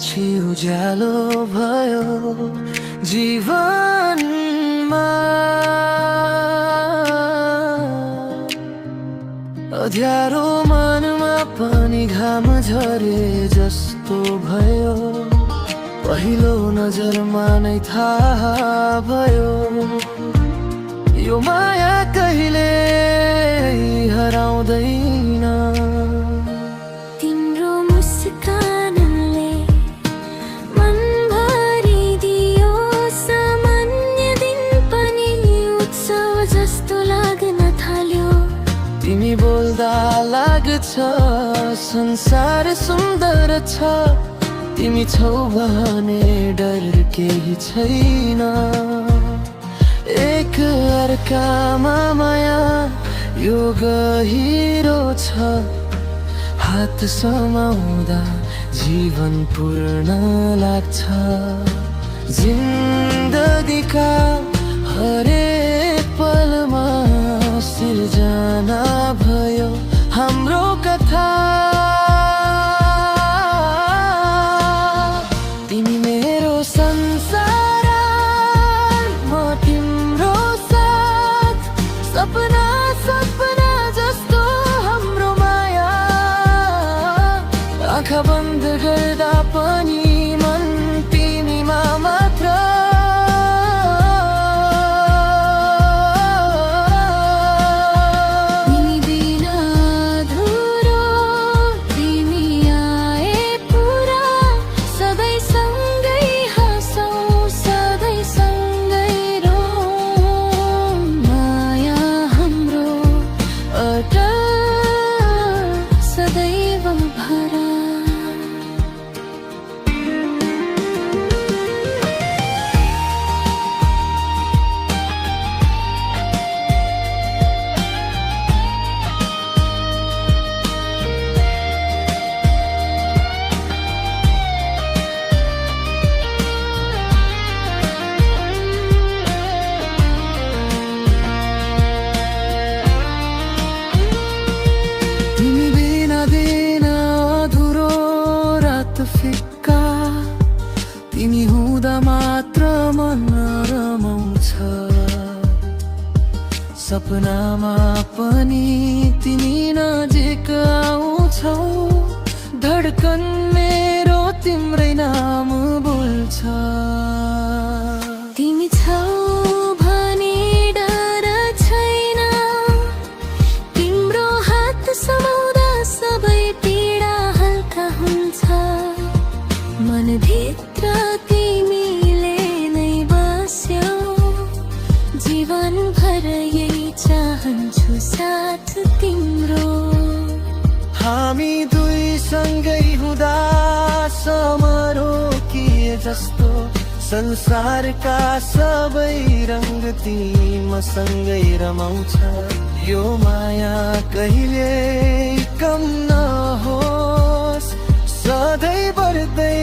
पछि उज्यालो भयो जीवनमा। अँध्यारो मनमा पनि घाम झरे जस्तो भयो, पहिलो नजरमा नै थाहा भयो यो माया कहिले हराउँदैन। तिम्रो मुस्कानले मन भरिदियो, सामान्य दिन पनि उत्सव जस्तो लाग्न थाल्यो। तिमी बोल्दा लाग्छ संसार सुन्दर छ, तिमी छौ भने डर केही छैन। एक अर्कामा माया यो गहिरो छ, हात समाउँदा जीवन पूर्ण लाग्छ। जिन्दगीका हरेक पलमा सिर्जना भयो हाम्रो कथा। तिमी मेरो संसार, म तिम्रो साथ, सपना सपना जस्तो हाम्रो माया। आँखा बन्द गर्दा पनि मन तिमीमा मात्र। तिमी बिना अधुरो, तिमी आए पुरा, सधैँ सँगै हाँसौँ, सधैँ सँगै रहौँ। माया हाम्रो अटल सदैव भरा। तिमी बिना दिन अधुरो, रात फिक्का, तिमी हुँदा मात्र मन रमाउँछ। सपनामा पनि तिमी नजिक आउँछौ, धड्कन मेरो तिम्रै नाम बोल्छ। तिमी छौ भने डर छैन, तिम्रो हात समाउँदा सबै पीडा हल्का हुन्छ। मनभित्र तिमीले नै बस्यौ, जीवनभर यही चाहन्छु साथ तिम्रो। हामी दुई सँगै हुँदा समारोकिए जस्तो, संसारका सबै रङ्ग तिमी मसँगै रमाउँछ। यो माया कहिले कम नहोस्, सधैँ बढ्दै